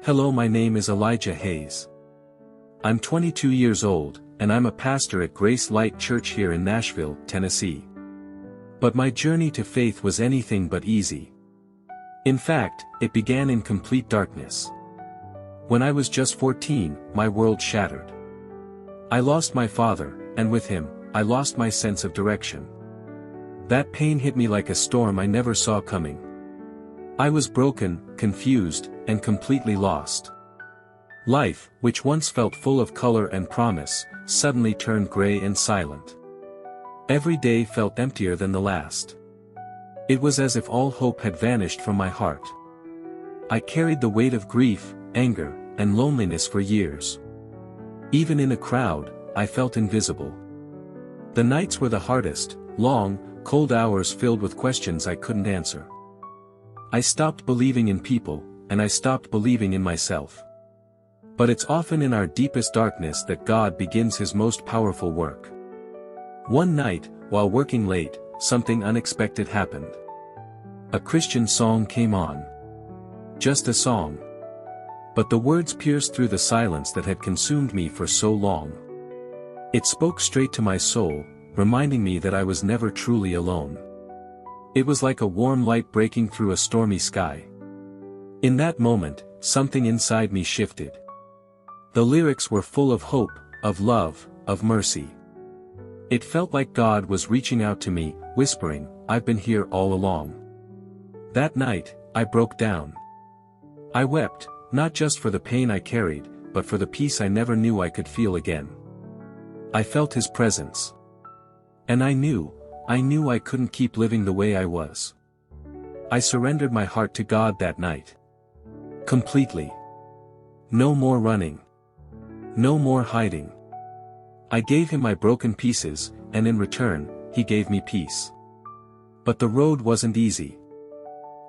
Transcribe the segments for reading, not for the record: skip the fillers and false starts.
Hello, my name is Elijah Hayes. I'm 22 years old, and I'm a pastor at Grace Light Church here in Nashville, Tennessee. But my journey to faith was anything but easy. In fact, it began in complete darkness. When I was just 14, my world shattered. I lost my father, and with him, I lost my sense of direction. That pain hit me like a storm I never saw coming. I was broken, confused, and completely lost. Life, which once felt full of color and promise, suddenly turned gray and silent. Every day felt emptier than the last. It was as if all hope had vanished from my heart. I carried the weight of grief, anger, and loneliness for years. Even in a crowd, I felt invisible. The nights were the hardest, long, cold hours filled with questions I couldn't answer. I stopped believing in people, and I stopped believing in myself. But it's often in our deepest darkness that God begins His most powerful work. One night, while working late, something unexpected happened. A Christian song came on. Just a song. But the words pierced through the silence that had consumed me for so long. It spoke straight to my soul, reminding me that I was never truly alone. It was like a warm light breaking through a stormy sky. In that moment, something inside me shifted. The lyrics were full of hope, of love, of mercy. It felt like God was reaching out to me, whispering, "I've been here all along." That night, I broke down. I wept, not just for the pain I carried, but for the peace I never knew I could feel again. I felt His presence. And I knew I couldn't keep living the way I was. I surrendered my heart to God that night. Completely. No more running. No more hiding. I gave Him my broken pieces, and in return, He gave me peace. But the road wasn't easy.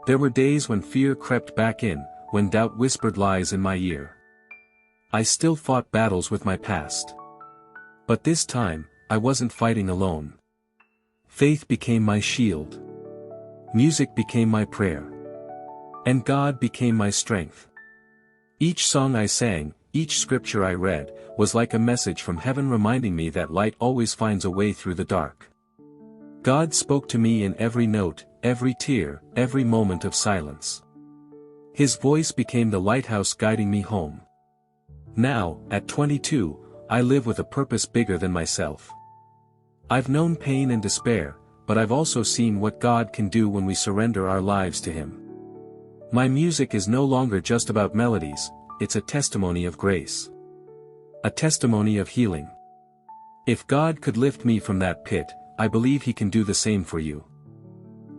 There were days when fear crept back in, when doubt whispered lies in my ear. I still fought battles with my past. But this time, I wasn't fighting alone. Faith became my shield. Music became my prayer. And God became my strength. Each song I sang, each scripture I read, was like a message from heaven reminding me that light always finds a way through the dark. God spoke to me in every note, every tear, every moment of silence. His voice became the lighthouse guiding me home. Now, at 22, I live with a purpose bigger than myself. I've known pain and despair, but I've also seen what God can do when we surrender our lives to Him. My music is no longer just about melodies, it's a testimony of grace. A testimony of healing. If God could lift me from that pit, I believe He can do the same for you.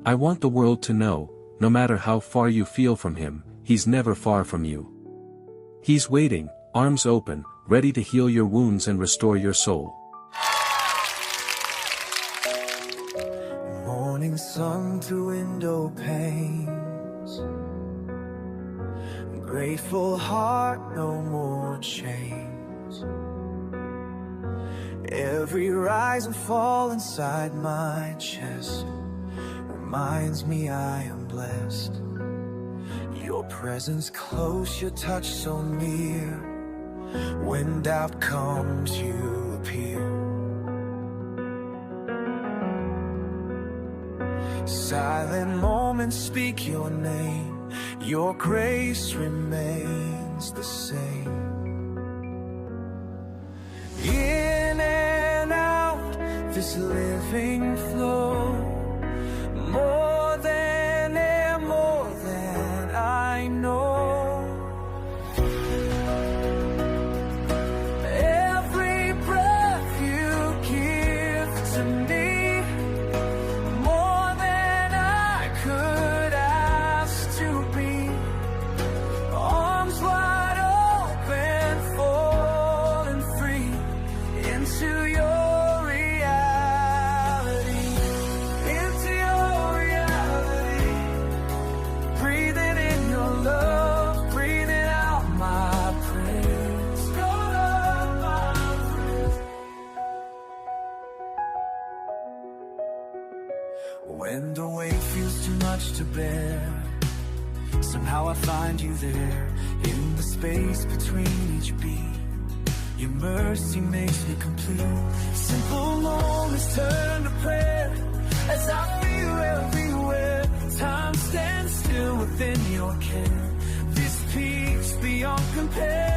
I want the world to know, no matter how far you feel from Him, He's never far from you. He's waiting, arms open, ready to heal your wounds and restore your soul. Morning sun through window panes, grateful heart, no more chains. Every rise and fall inside my chest reminds me I am blessed. Your presence close, your touch so near. When doubt comes, you appear. Silent moments speak your name. Your grace remains the same. In and out, this living flow. More than air, more than I know. Every breath you give to me, more than I could ask to be. Arms wide open, falling free into your reality. Into your reality. Breathing in your love, breathing out my praise. Your love, my praise. When the weight feels too much to bear, somehow I find you there. In the space between each beat. Your mercy makes me complete. Simple moments turn to prayer as I feel everywhere. Time stands still within your care. This peace beyond compare.